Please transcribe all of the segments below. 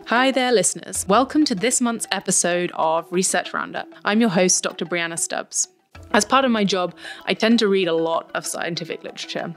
Hi there, listeners. Welcome to this month's episode of Research Roundup. I'm your host, Dr. Brianna Stubbs. As part of my job, I tend to read a lot of scientific literature.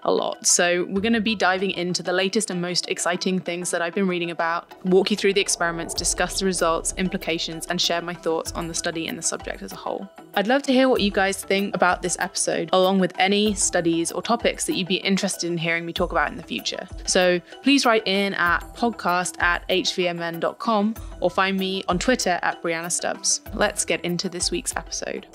A lot. So we're going to be diving into the latest and most exciting things that I've been reading about, walk you through the experiments, discuss the results, implications, and share my thoughts on the study and the subject as a whole. I'd love to hear what you guys think about this episode, along with any studies or topics that you'd be interested in hearing me talk about in the future. So please write in at podcast@hvmn.com or find me on Twitter at Brianna Stubbs. Let's get into this week's episode.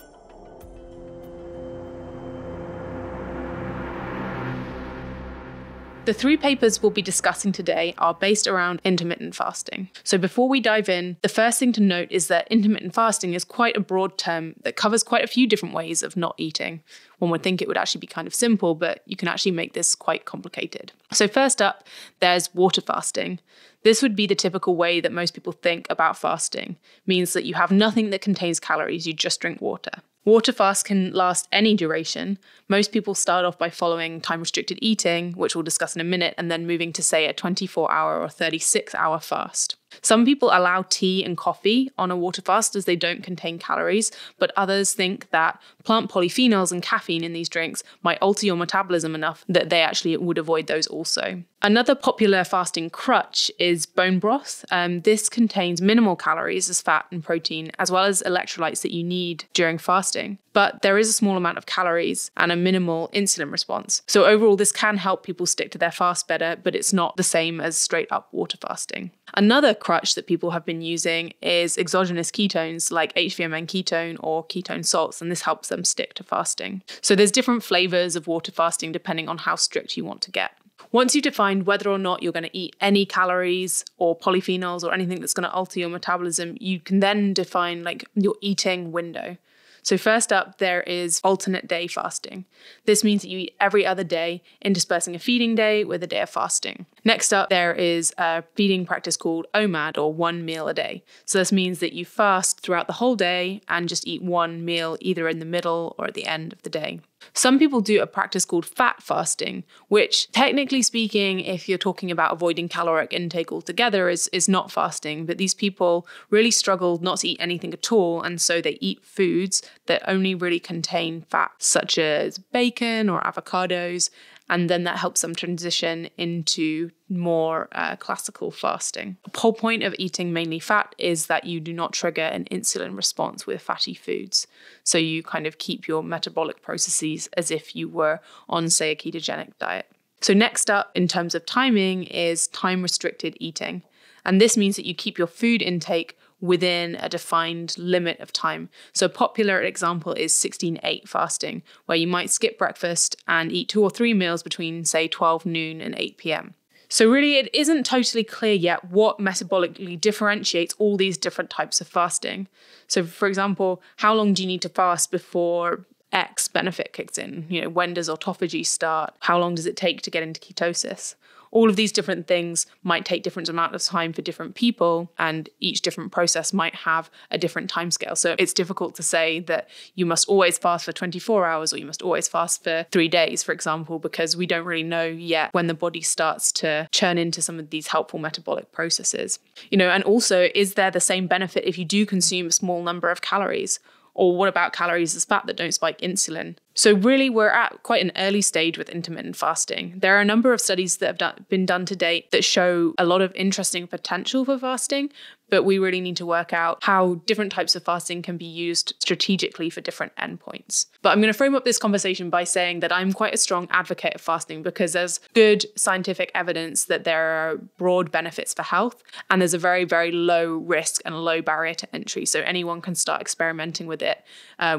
The three papers we'll be discussing today are based around intermittent fasting. So before we dive in, the first thing to note is that intermittent fasting is quite a broad term that covers quite a few different ways of not eating. One would think it would actually be kind of simple, but you can actually make this quite complicated. So first up, there's water fasting. This would be the typical way that most people think about fasting. It means that you have nothing that contains calories, you just drink water. Water fasts can last any duration. Most people start off by following time-restricted eating, which we'll discuss in a minute, and then moving to, say, a 24-hour or 36-hour fast. Some people allow tea and coffee on a water fast as they don't contain calories, but others think that plant polyphenols and caffeine in these drinks might alter your metabolism enough that they actually would avoid those also. Another popular fasting crutch is bone broth. This contains minimal calories as fat and protein, as well as electrolytes that you need during fasting. But there is a small amount of calories and a minimal insulin response. So overall, this can help people stick to their fast better, but it's not the same as straight up water fasting. Another crutch that people have been using is exogenous ketones like HVMN ketone or ketone salts, and this helps them stick to fasting. So there's different flavors of water fasting depending on how strict you want to get. Once you've defined whether or not you're going to eat any calories or polyphenols or anything that's going to alter your metabolism, you can then define your eating window. So first up, there is alternate day fasting. This means that you eat every other day, interspersing a feeding day with a day of fasting. Next up, there is a feeding practice called OMAD, or one meal a day. So this means that you fast throughout the whole day and just eat one meal either in the middle or at the end of the day. Some people do a practice called fat fasting, which technically speaking, if you're talking about avoiding caloric intake altogether, is not fasting. But these people really struggle not to eat anything at all. And so they eat foods that only really contain fat, such as bacon or avocados. And then that helps them transition into more classical fasting. The whole point of eating mainly fat is that you do not trigger an insulin response with fatty foods. So you kind of keep your metabolic processes as if you were on, say, a ketogenic diet. So next up, in terms of timing, is time-restricted eating. And this means that you keep your food intake within a defined limit of time. So a popular example is 16-8 fasting, where you might skip breakfast and eat 2 or 3 meals between, say, 12 noon and 8 p.m. So really, it isn't totally clear yet what metabolically differentiates all these different types of fasting. So for example, how long do you need to fast before X benefit kicks in? When does autophagy start? How long does it take to get into ketosis? All of these different things might take different amount of time for different people, and each different process might have a different timescale. So it's difficult to say that you must always fast for 24 hours or you must always fast for 3 days, for example, because we don't really know yet when the body starts to churn into some of these helpful metabolic processes. And also, is there the same benefit if you do consume a small number of calories? Or what about calories as fat that don't spike insulin? So really, we're at quite an early stage with intermittent fasting. There are a number of studies that have been done to date that show a lot of interesting potential for fasting, but we really need to work out how different types of fasting can be used strategically for different endpoints. But I'm going to frame up this conversation by saying that I'm quite a strong advocate of fasting because there's good scientific evidence that there are broad benefits for health, and there's a very, very low risk and low barrier to entry. So anyone can start experimenting with it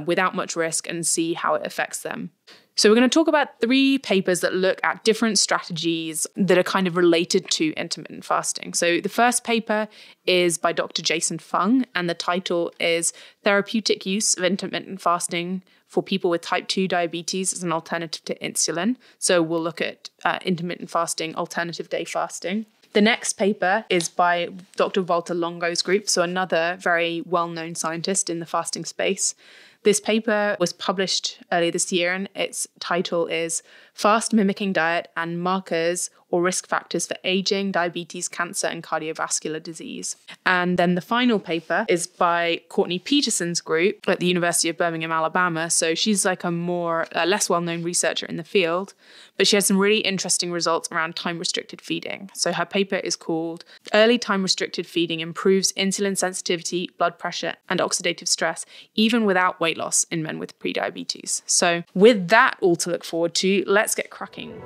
without much risk and see how it affects them. So we're going to talk about 3 papers that look at different strategies that are kind of related to intermittent fasting. So the first paper is by Dr. Jason Fung, and the title is Therapeutic Use of Intermittent Fasting for People with Type 2 Diabetes as an Alternative to Insulin. So we'll look at intermittent fasting, alternative day fasting. The next paper is by Dr. Valter Longo's group, so another very well-known scientist in the fasting space. This paper was published earlier this year, and its title is Fast-Mimicking Diet and Markers or Risk Factors for Aging, Diabetes, Cancer, and Cardiovascular Disease. And then the final paper is by Courtney Peterson's group at the University of Birmingham, Alabama. So she's like a less well-known researcher in the field, but she had some really interesting results around time-restricted feeding. So her paper is called Early Time-Restricted Feeding Improves Insulin Sensitivity, Blood Pressure, and Oxidative Stress, even without weight loss in men with prediabetes. So with that all to look forward to, let's get cracking.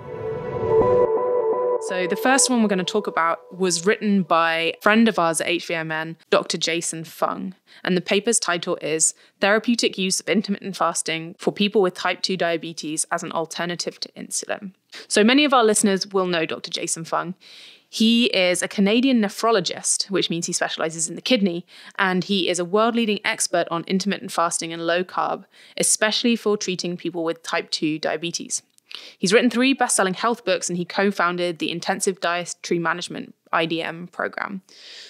So the first one we're going to talk about was written by a friend of ours at HVMN, Dr. Jason Fung. And the paper's title is Therapeutic Use of Intermittent Fasting for People with Type 2 Diabetes as an Alternative to Insulin. So many of our listeners will know Dr. Jason Fung. He is a Canadian nephrologist, which means he specializes in the kidney, and he is a world-leading expert on intermittent fasting and low carb, especially for treating people with type 2 diabetes. He's written 3 best-selling health books, and he co-founded the Intensive Dietary Management IDM program.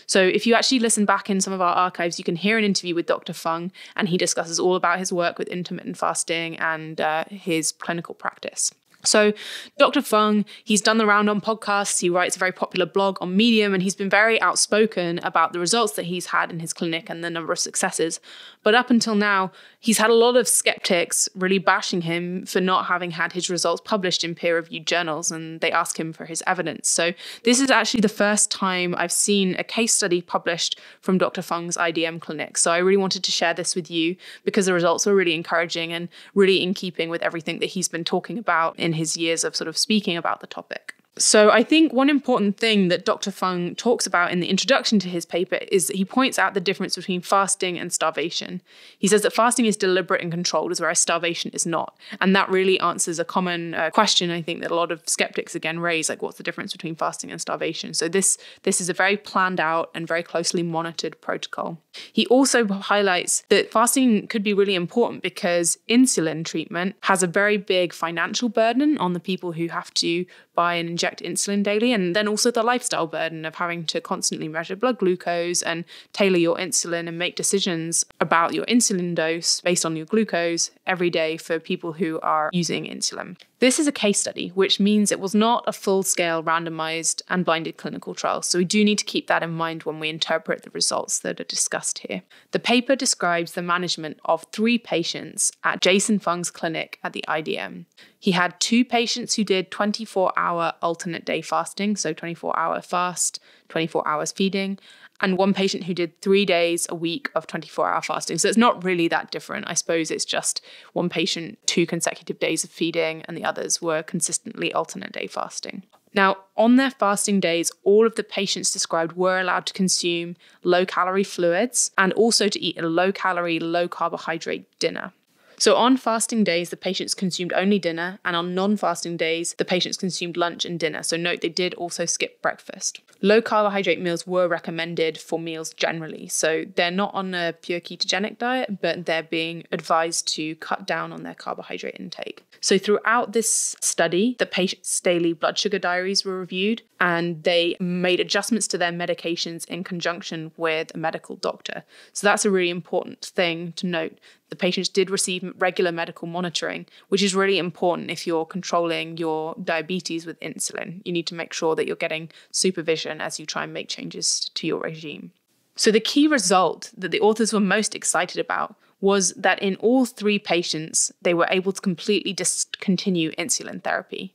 So if you actually listen back in some of our archives, you can hear an interview with Dr. Fung, and he discusses all about his work with intermittent fasting and his clinical practice. So Dr. Fung, he's done the Roundup podcasts, he writes a very popular blog on Medium, and he's been very outspoken about the results that he's had in his clinic and the number of successes. But up until now, he's had a lot of skeptics really bashing him for not having had his results published in peer-reviewed journals, and they ask him for his evidence. So this is actually the first time I've seen a case study published from Dr. Fung's IDM clinic. So I really wanted to share this with you because the results were really encouraging and really in keeping with everything that he's been talking about in his years of sort of speaking about the topic. So I think one important thing that Dr. Fung talks about in the introduction to his paper is that he points out the difference between fasting and starvation. He says that fasting is deliberate and controlled, whereas starvation is not. And that really answers a common question, I think, that a lot of skeptics again raise, like what's the difference between fasting and starvation? So this is a very planned out and very closely monitored protocol. He also highlights that fasting could be really important because insulin treatment has a very big financial burden on the people who have to buy and inject insulin daily, and then also the lifestyle burden of having to constantly measure blood glucose and tailor your insulin and make decisions about your insulin dose based on your glucose every day for people who are using insulin. This is a case study, which means it was not a full-scale randomized and blinded clinical trial, so we do need to keep that in mind when we interpret the results that are discussed here. The paper describes the management of 3 patients at Jason Fung's clinic at the IDM. He had 2 patients who did 24-hour alternate day fasting, so 24-hour fast, 24 hours feeding, and 1 patient who did 3 days a week of 24-hour fasting. So it's not really that different. I suppose it's just 1 patient, 2 consecutive days of feeding, and the others were consistently alternate day fasting. Now, on their fasting days, all of the patients described were allowed to consume low-calorie fluids and also to eat a low-calorie, low-carbohydrate dinner. So on fasting days, the patients consumed only dinner, and on non-fasting days, the patients consumed lunch and dinner. So note, they did also skip breakfast. Low carbohydrate meals were recommended for meals generally. So they're not on a pure ketogenic diet, but they're being advised to cut down on their carbohydrate intake. So throughout this study, the patients' daily blood sugar diaries were reviewed, and they made adjustments to their medications in conjunction with a medical doctor. So that's a really important thing to note. The patients did receive regular medical monitoring, which is really important if you're controlling your diabetes with insulin. You need to make sure that you're getting supervision as you try and make changes to your regime. So the key result that the authors were most excited about was that in all 3 patients, they were able to completely discontinue insulin therapy,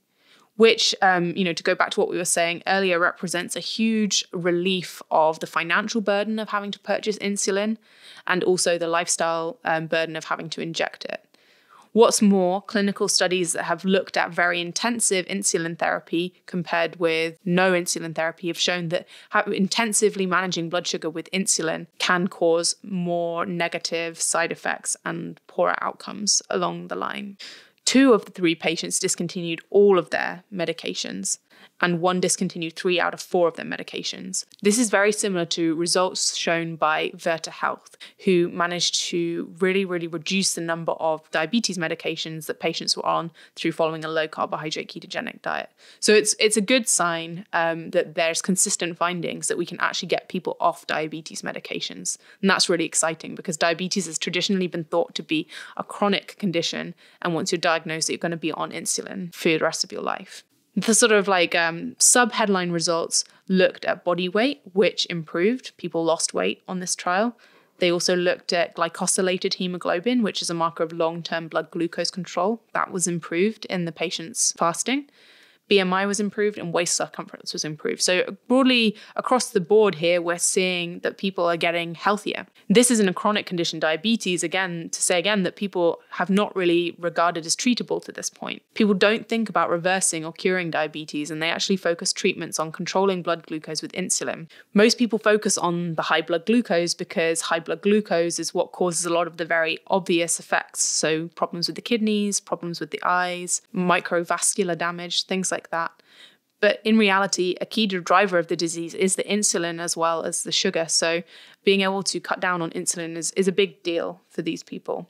which, to go back to what we were saying earlier, represents a huge relief of the financial burden of having to purchase insulin and also the lifestyle burden of having to inject it. What's more, clinical studies that have looked at very intensive insulin therapy compared with no insulin therapy have shown that intensively managing blood sugar with insulin can cause more negative side effects and poorer outcomes along the line. 2 of the 3 patients discontinued all of their medications. and one discontinued 3 out of 4 of their medications. This is very similar to results shown by Valter Health, who managed to really reduce the number of diabetes medications that patients were on through following a low carbohydrate ketogenic diet. So it's a good sign that there's consistent findings that we can actually get people off diabetes medications. And that's really exciting because diabetes has traditionally been thought to be a chronic condition. And once you're diagnosed, you're going to be on insulin for the rest of your life. The sort of sub-headline results looked at body weight, which improved. People lost weight on this trial. They also looked at glycosylated hemoglobin, which is a marker of long-term blood glucose control. That was improved in the patient's fasting. BMI was improved and waist circumference was improved. So broadly across the board here, we're seeing that people are getting healthier. This isn't a chronic condition, diabetes, again, to say again that people have not really regarded as treatable to this point. People don't think about reversing or curing diabetes, and they actually focus treatments on controlling blood glucose with insulin. Most people focus on the high blood glucose because high blood glucose is what causes a lot of the very obvious effects. So problems with the kidneys, problems with the eyes, microvascular damage, things like that. But in reality, a key driver of the disease is the insulin as well as the sugar. So being able to cut down on insulin is a big deal for these people.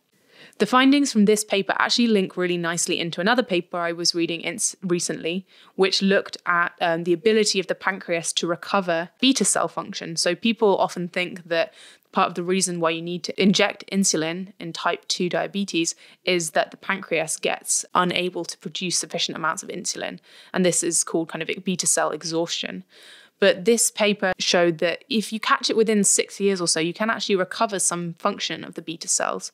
The findings from this paper actually link really nicely into another paper I was reading recently, which looked at the ability of the pancreas to recover beta cell function. So people often think that part of the reason why you need to inject insulin in type 2 diabetes is that the pancreas gets unable to produce sufficient amounts of insulin. And this is called kind of beta cell exhaustion. But this paper showed that if you catch it within 6 years or so, you can actually recover some function of the beta cells.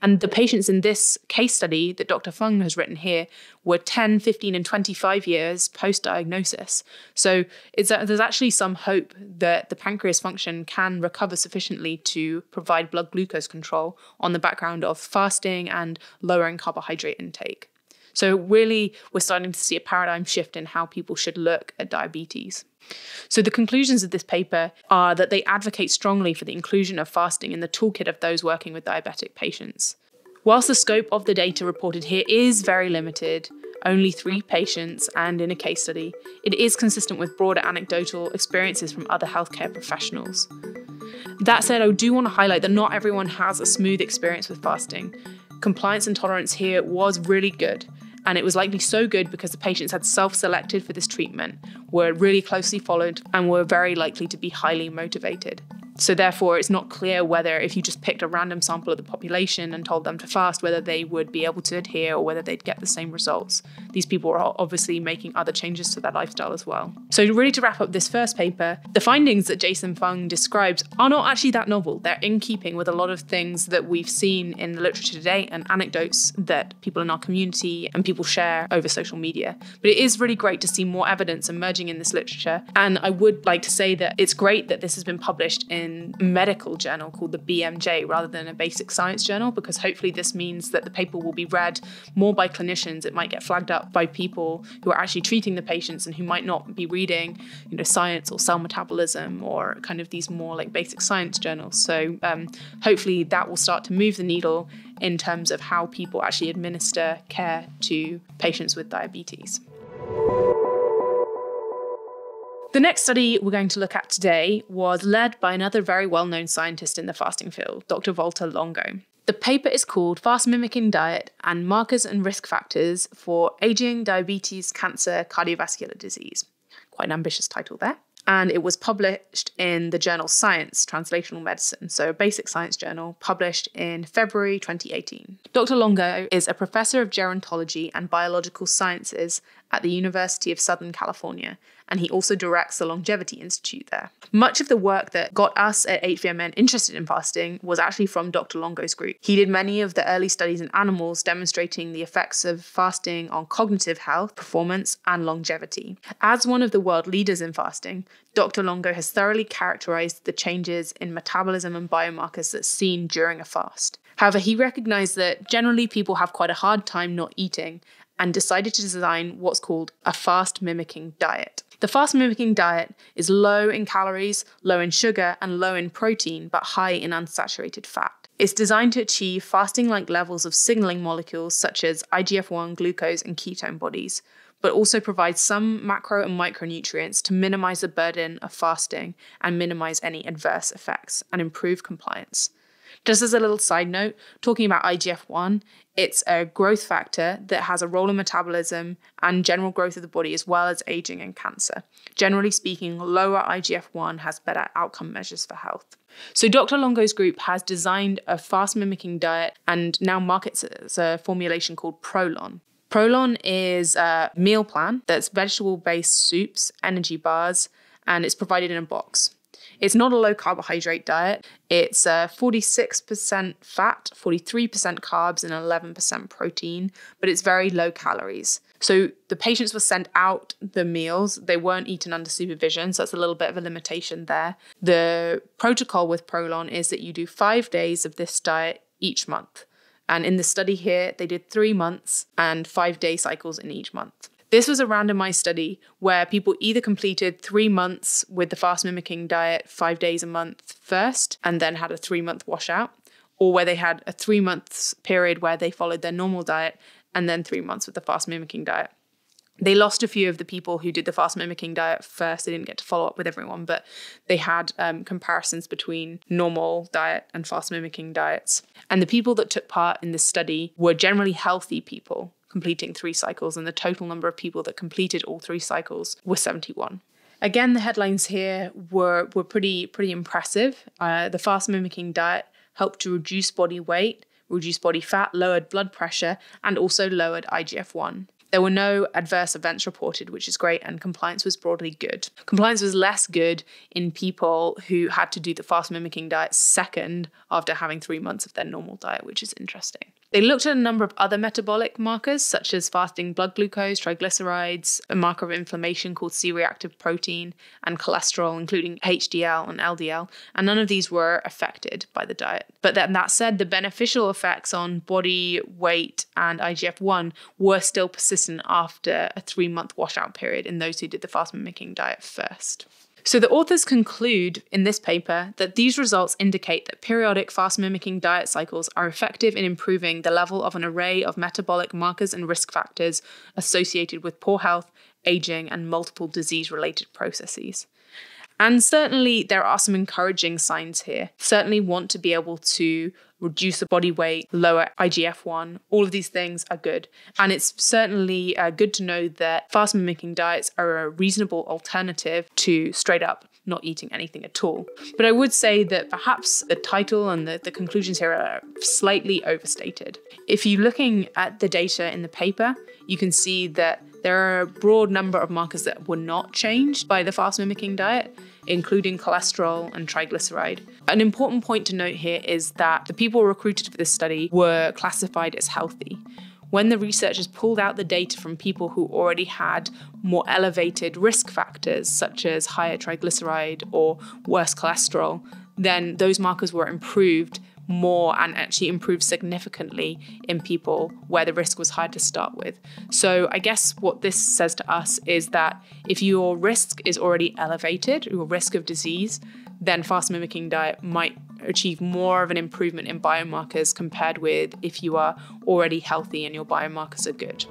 And the patients in this case study that Dr. Fung has written here were 10, 15, and 25 years post-diagnosis. So there's actually some hope that the pancreas function can recover sufficiently to provide blood glucose control on the background of fasting and lowering carbohydrate intake. So really, we're starting to see a paradigm shift in how people should look at diabetes. So the conclusions of this paper are that they advocate strongly for the inclusion of fasting in the toolkit of those working with diabetic patients. Whilst the scope of the data reported here is very limited, only 3 patients and in a case study, it is consistent with broader anecdotal experiences from other healthcare professionals. That said, I do want to highlight that not everyone has a smooth experience with fasting. Compliance and tolerance here was really good. And it was likely so good because the patients had self-selected for this treatment, were really closely followed, and were very likely to be highly motivated. So therefore, it's not clear whether if you just picked a random sample of the population and told them to fast, whether they would be able to adhere or whether they'd get the same results. These people are obviously making other changes to their lifestyle as well. So really to wrap up this first paper, the findings that Jason Fung describes are not actually that novel. They're in keeping with a lot of things that we've seen in the literature today and anecdotes that people in our community and people share over social media. But it is really great to see more evidence emerging in this literature. And I would like to say that it's great that this has been published in a medical journal called the BMJ rather than a basic science journal, because hopefully this means that the paper will be read more by clinicians. It might get flagged up by people who are actually treating the patients and who might not be reading, science or cell metabolism or kind of these more like basic science journals. So hopefully that will start to move the needle in terms of how people actually administer care to patients with diabetes. The next study we're going to look at today was led by another very well-known scientist in the fasting field, Dr. Valter Longo. The paper is called Fast-mimicking Diet and Markers and Risk Factors for Aging, Diabetes, Cancer, Cardiovascular Disease. Quite an ambitious title there. And it was published in the journal Science, Translational Medicine, so a basic science journal, published in February 2018. Dr. Longo is a professor of gerontology and biological sciences at the University of Southern California, and he also directs the Longevity Institute there. Much of the work that got us at HVMN interested in fasting was actually from Dr. Longo's group. He did many of the early studies in animals demonstrating the effects of fasting on cognitive health, performance, and longevity. As one of the world leaders in fasting, Dr. Longo has thoroughly characterized the changes in metabolism and biomarkers that's seen during a fast. However, he recognized that generally people have quite a hard time not eating and decided to design what's called a fast-mimicking diet. The fast-mimicking diet is low in calories, low in sugar, and low in protein, but high in unsaturated fat. It's designed to achieve fasting-like levels of signaling molecules such as IGF-1, glucose, and ketone bodies, but also provides some macro and micronutrients to minimize the burden of fasting and minimize any adverse effects and improve compliance. Just as a little side note, talking about IGF-1, it's a growth factor that has a role in metabolism and general growth of the body, as well as aging and cancer. Generally speaking, lower IGF-1 has better outcome measures for health. So Dr. Longo's group has designed a fast-mimicking diet and now markets it as a formulation called Prolon. Prolon is a meal plan that's vegetable-based soups, energy bars, and it's provided in a box. It's not a low carbohydrate diet. It's 46% fat, 43% carbs, and 11% protein, but it's very low calories. So the patients were sent out the meals. They weren't eaten under supervision, so that's a little bit of a limitation there. The protocol with Prolon is that you do 5 days of this diet each month. And in the study here, they did 3 months and 5-day cycles in each month. This was a randomized study where people either completed 3 months with the fast-mimicking diet 5 days a month first and then had a 3-month washout, or where they had a 3 months period where they followed their normal diet and then 3 months with the fast-mimicking diet. They lost a few of the people who did the fast-mimicking diet first. They didn't get to follow up with everyone, but they had comparisons between normal diet and fast-mimicking diets. And the people that took part in this study were generally healthy people completing 3 cycles, and the total number of people that completed all 3 cycles was 71. Again, the headlines here were pretty impressive. The fast-mimicking diet helped to reduce body weight, reduce body fat, lowered blood pressure, and also lowered IGF-1. There were no adverse events reported, which is great, and compliance was broadly good. Compliance was less good in people who had to do the fast-mimicking diet second after having 3 months of their normal diet, which is interesting. They looked at a number of other metabolic markers, such as fasting blood glucose, triglycerides, a marker of inflammation called C-reactive protein, and cholesterol, including HDL and LDL, and none of these were affected by the diet. But then that said, the beneficial effects on body weight and IGF-1 were still persistent after a 3-month washout period in those who did the fast-mimicking diet first. So the authors conclude in this paper that these results indicate that periodic fast-mimicking diet cycles are effective in improving the level of an array of metabolic markers and risk factors associated with poor health, aging, and multiple disease-related processes. And certainly there are some encouraging signs here. Certainly want to be able to reduce the body weight, lower IGF-1. All of these things are good. And it's certainly good to know that fast-mimicking diets are a reasonable alternative to straight up not eating anything at all. But I would say that perhaps the title and the conclusions here are slightly overstated. If you're looking at the data in the paper, you can see that there are a broad number of markers that were not changed by the fast-mimicking diet, including cholesterol and triglyceride. An important point to note here is that the people recruited for this study were classified as healthy. When the researchers pulled out the data from people who already had more elevated risk factors, such as higher triglyceride or worse cholesterol, then those markers were improved more and actually improved significantly in people where the risk was high to start with. So I guess what this says to us is that if your risk is already elevated, your risk of disease, then fast-mimicking diet might achieve more of an improvement in biomarkers compared with if you are already healthy and your biomarkers are good.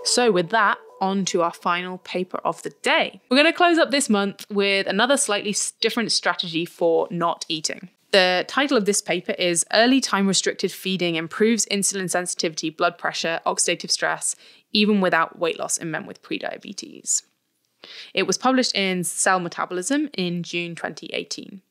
So with that, on to our final paper of the day. We're going to close up this month with another slightly different strategy for not eating. The title of this paper is Early Time-Restricted Feeding Improves Insulin Sensitivity, Blood Pressure, Oxidative Stress, Even Without Weight Loss in Men with Prediabetes. It was published in Cell Metabolism in June 2018.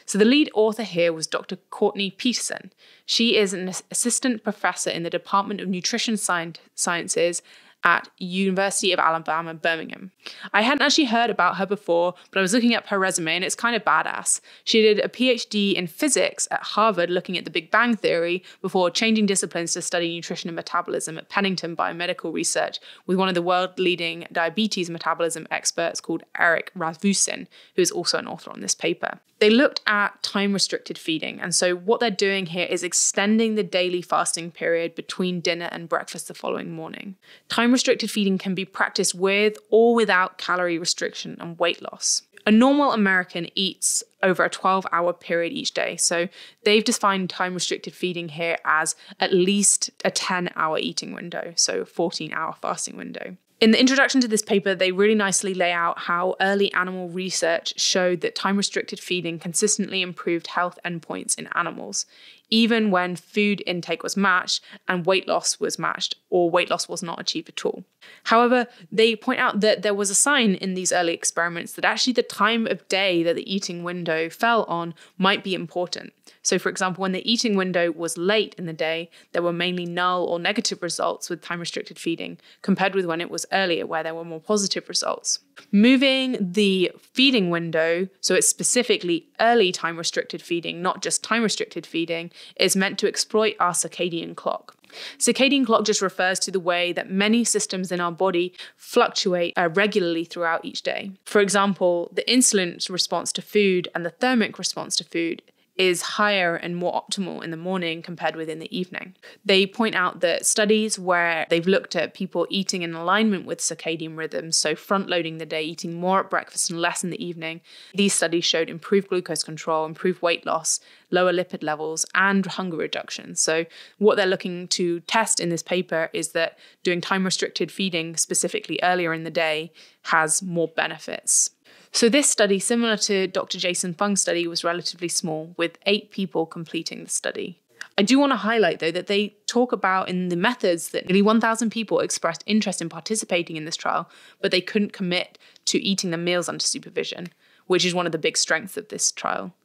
So the lead author here was Dr. Courtney Peterson. She is an assistant professor in the Department of Nutrition Sciences at University of Alabama, Birmingham. I hadn't actually heard about her before, but I was looking up her resume and it's kind of badass. She did a PhD in physics at Harvard looking at the Big Bang Theory before changing disciplines to study nutrition and metabolism at Pennington Biomedical Research with one of the world-leading diabetes metabolism experts called Eric Rasmussen, who is also an author on this paper. They looked at time-restricted feeding, and so what they're doing here is extending the daily fasting period between dinner and breakfast the following morning. Time-restricted feeding can be practiced with or without calorie restriction and weight loss. A normal American eats over a 12-hour period each day. So they've defined time-restricted feeding here as at least a 10-hour eating window, so a 14-hour fasting window. In the introduction to this paper, they really nicely lay out how early animal research showed that time-restricted feeding consistently improved health endpoints in animals, even when food intake was matched and weight loss was matched, or weight loss was not achieved at all. However, they point out that there was a sign in these early experiments that actually the time of day that the eating window fell on might be important. So for example, when the eating window was late in the day, there were mainly null or negative results with time-restricted feeding, compared with when it was earlier, where there were more positive results. Moving the feeding window, so it's specifically early time-restricted feeding, not just time-restricted feeding, is meant to exploit our circadian clock. Circadian clock just refers to the way that many systems in our body fluctuate regularly throughout each day. For example, the insulin response to food and the thermic response to food is higher and more optimal in the morning compared with in the evening. They point out that studies where they've looked at people eating in alignment with circadian rhythms, so front-loading the day, eating more at breakfast and less in the evening, these studies showed improved glucose control, improved weight loss, lower lipid levels, and hunger reduction. So what they're looking to test in this paper is that doing time-restricted feeding specifically earlier in the day has more benefits. So this study, similar to Dr. Jason Fung's study, was relatively small, with 8 people completing the study. I do want to highlight, though, that they talk about in the methods that nearly 1,000 people expressed interest in participating in this trial, but they couldn't commit to eating the meals under supervision, which is one of the big strengths of this trial.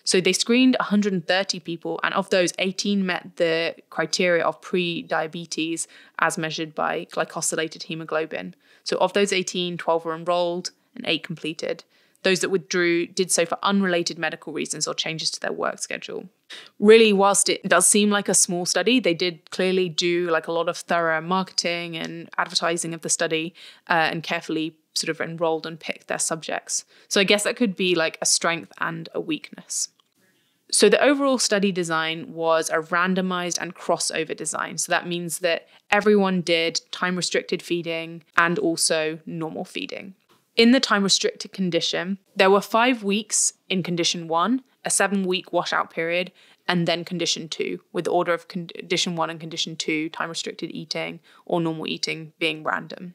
So they screened 130 people, and of those, 18 met the criteria of pre-diabetes as measured by glycosylated hemoglobin. So of those 18, 12 were enrolled, and 8 completed. Those that withdrew did so for unrelated medical reasons or changes to their work schedule. Really, whilst it does seem like a small study, they did clearly do like a lot of thorough marketing and advertising of the study and carefully sort of enrolled and picked their subjects. So I guess that could be like a strength and a weakness. So the overall study design was a randomized and crossover design. So that means that everyone did time-restricted feeding and also normal feeding. In the time-restricted condition, there were 5 weeks in condition 1, a 7-week washout period, and then condition 2, with the order of condition 1 and condition 2, time-restricted eating or normal eating being random.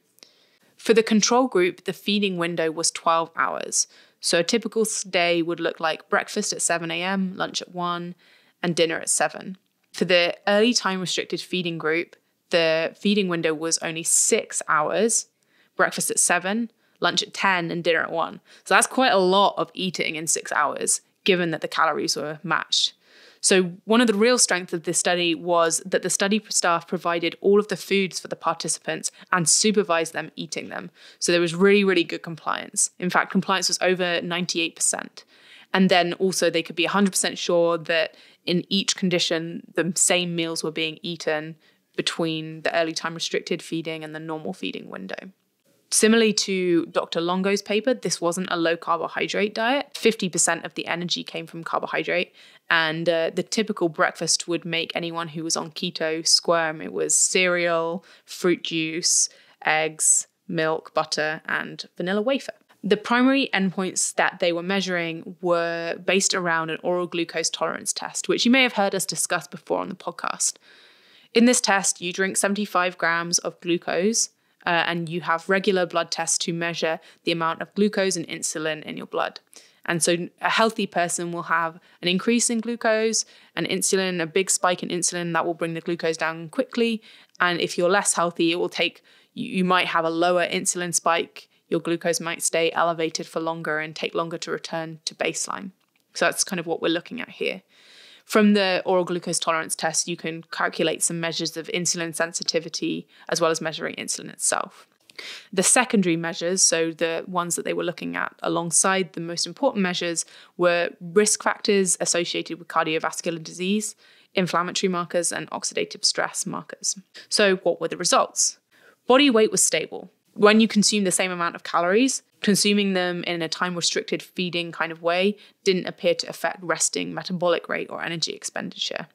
For the control group, the feeding window was 12 hours. So a typical day would look like breakfast at 7 a.m., lunch at 1, and dinner at 7. For the early time-restricted feeding group, the feeding window was only 6 hours, breakfast at 7, lunch at 10, and dinner at 1. So that's quite a lot of eating in 6 hours, given that the calories were matched. So one of the real strengths of this study was that the study staff provided all of the foods for the participants and supervised them eating them. So there was really, really good compliance. In fact, compliance was over 98%. And then also they could be 100% sure that in each condition, the same meals were being eaten between the early time restricted feeding and the normal feeding window. Similarly to Dr. Longo's paper, this wasn't a low carbohydrate diet. 50% of the energy came from carbohydrate, and the typical breakfast would make anyone who was on keto squirm. It was cereal, fruit juice, eggs, milk, butter, and vanilla wafer. The primary endpoints that they were measuring were based around an oral glucose tolerance test, which you may have heard us discuss before on the podcast. In this test, you drink 75 grams of glucose, and you have regular blood tests to measure the amount of glucose and insulin in your blood. And so a healthy person will have an increase in glucose and insulin, a big spike in insulin that will bring the glucose down quickly. And if you're less healthy, it will take, you might have a lower insulin spike. Your glucose might stay elevated for longer and take longer to return to baseline. So that's kind of what we're looking at here. From the oral glucose tolerance test, you can calculate some measures of insulin sensitivity as well as measuring insulin itself. The secondary measures, so the ones that they were looking at alongside the most important measures, were risk factors associated with cardiovascular disease, inflammatory markers, and oxidative stress markers. So what were the results? Body weight was stable. When you consume the same amount of calories, consuming them in a time-restricted feeding kind of way didn't appear to affect resting metabolic rate or energy expenditure.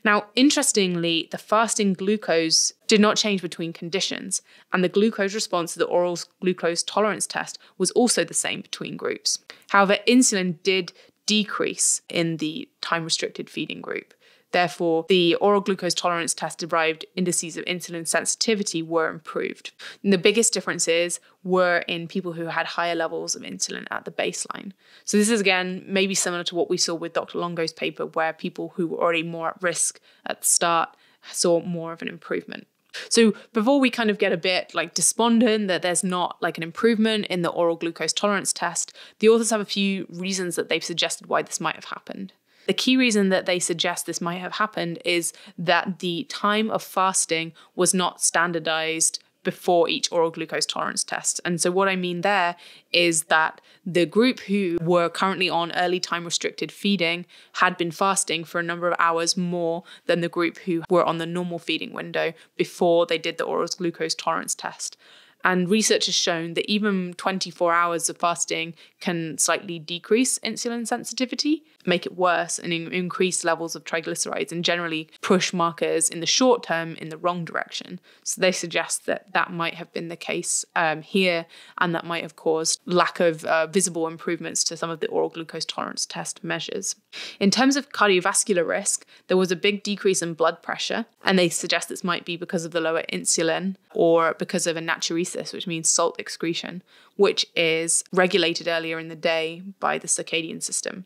Now, interestingly, the fasting glucose did not change between conditions, and the glucose response to the oral glucose tolerance test was also the same between groups. However, insulin did decrease in the time-restricted feeding group. Therefore, the oral glucose tolerance test-derived indices of insulin sensitivity were improved. And the biggest differences were in people who had higher levels of insulin at the baseline. So this is, again, maybe similar to what we saw with Dr. Longo's paper, where people who were already more at risk at the start saw more of an improvement. So before we kind of get a bit despondent that there's not an improvement in the oral glucose tolerance test, the authors have a few reasons that they've suggested why this might have happened. The key reason that they suggest this might have happened is that the time of fasting was not standardized before each oral glucose tolerance test. And so what I mean there is that the group who were currently on early time restricted feeding had been fasting for a number of hours more than the group who were on the normal feeding window before they did the oral glucose tolerance test. And research has shown that even 24 hours of fasting can slightly decrease insulin sensitivity, make it worse, and increase levels of triglycerides, and generally push markers in the short term in the wrong direction. So they suggest that that might have been the case here, and that might have caused lack of visible improvements to some of the oral glucose tolerance test measures. In terms of cardiovascular risk, there was a big decrease in blood pressure, and they suggest this might be because of the lower insulin or because of a natriuresis, which means salt excretion, which is regulated earlier in the day by the circadian system.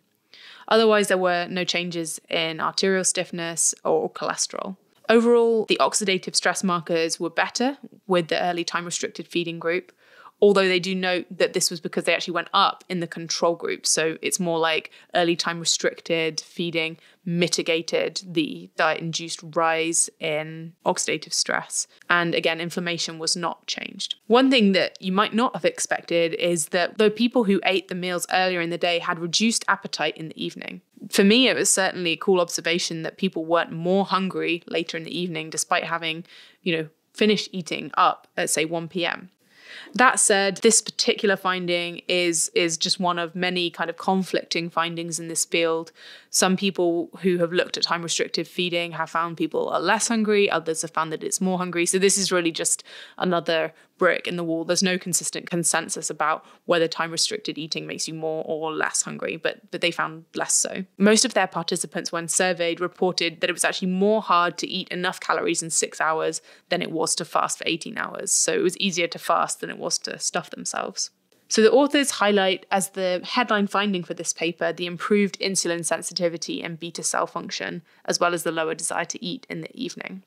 Otherwise, there were no changes in arterial stiffness or cholesterol. Overall, the oxidative stress markers were better with the early time-restricted feeding group, although they do note that this was because they actually went up in the control group. So it's more like early time-restricted feeding mitigated the diet-induced rise in oxidative stress. And again, inflammation was not changed. One thing that you might not have expected is that though people who ate the meals earlier in the day had reduced appetite in the evening. For me, it was certainly a cool observation that people weren't more hungry later in the evening, despite having, finished eating up at, say, 1 p.m. That said, this particular finding is just one of many kind of conflicting findings in this field. Some people who have looked at time-restricted feeding have found people are less hungry. Others have found that it's more hungry. So this is really just another brick in the wall. There's no consistent consensus about whether time-restricted eating makes you more or less hungry, but they found less so. Most of their participants, when surveyed, reported that it was actually more hard to eat enough calories in 6 hours than it was to fast for 18 hours. So it was easier to fast than it was to stuff themselves. So the authors highlight as the headline finding for this paper the improved insulin sensitivity and beta cell function, as well as the lower desire to eat in the evening.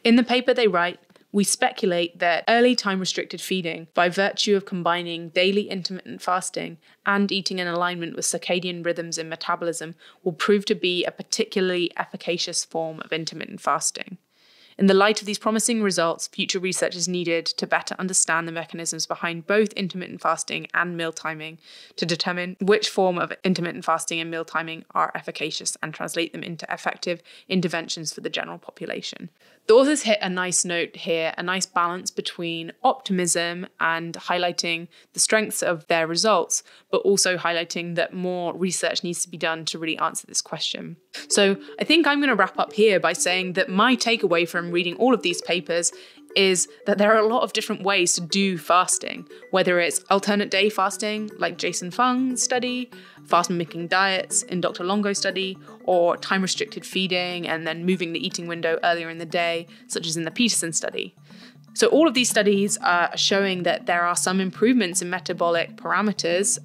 In the paper they write, we speculate that early time-restricted feeding, by virtue of combining daily intermittent fasting and eating in alignment with circadian rhythms in metabolism, will prove to be a particularly efficacious form of intermittent fasting. In the light of these promising results, future research is needed to better understand the mechanisms behind both intermittent fasting and meal timing to determine which form of intermittent fasting and meal timing are efficacious and translate them into effective interventions for the general population. The authors hit a nice note here, a nice balance between optimism and highlighting the strengths of their results, but also highlighting that more research needs to be done to really answer this question. So I think I'm going to wrap up here by saying that my takeaway from reading all of these papers is that there are a lot of different ways to do fasting, whether it's alternate day fasting, like Jason Fung's study, fast-mimicking diets in Dr. Longo's study, or time-restricted feeding and then moving the eating window earlier in the day, such as in the Peterson study. So all of these studies are showing that there are some improvements in metabolic parameters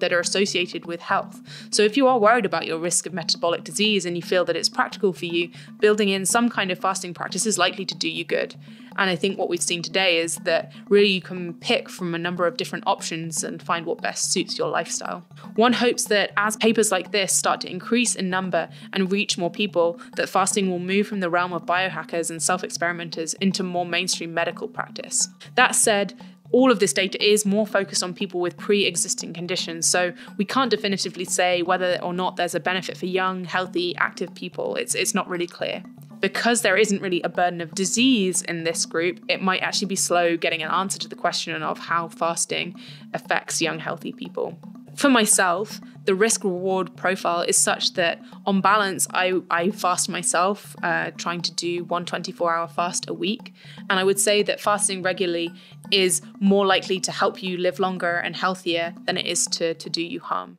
that are associated with health. So if you are worried about your risk of metabolic disease and you feel that it's practical for you, building in some kind of fasting practice is likely to do you good. And I think what we've seen today is that really you can pick from a number of different options and find what best suits your lifestyle. One hopes that as papers like this start to increase in number and reach more people, that fasting will move from the realm of biohackers and self-experimenters into more mainstream medical practice. That said, all of this data is more focused on people with pre-existing conditions, so we can't definitively say whether or not there's a benefit for young, healthy, active people. It's not really clear. Because there isn't really a burden of disease in this group, it might actually be slow getting an answer to the question of how fasting affects young, healthy people. For myself, the risk-reward profile is such that on balance, I fast myself, trying to do one 24-hour fast a week. And I would say that fasting regularly is more likely to help you live longer and healthier than it is to do you harm.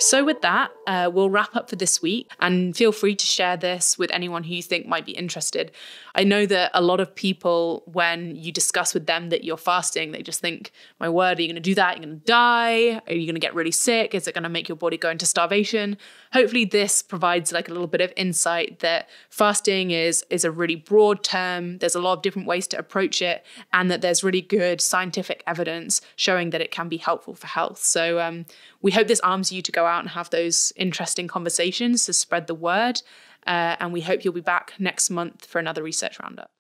So with that, we'll wrap up for this week, and feel free to share this with anyone who you think might be interested. I know that a lot of people, when you discuss with them that you're fasting, they just think, my word, are you going to do that? You're going to die? Are you going to get really sick? Is it going to make your body go into starvation? Hopefully this provides like a little bit of insight that fasting is a really broad term. There's a lot of different ways to approach it, and that there's really good scientific evidence showing that it can be helpful for health. So we hope this arms you to go out and have those interesting conversations to spread the word. And we hope you'll be back next month for another research roundup.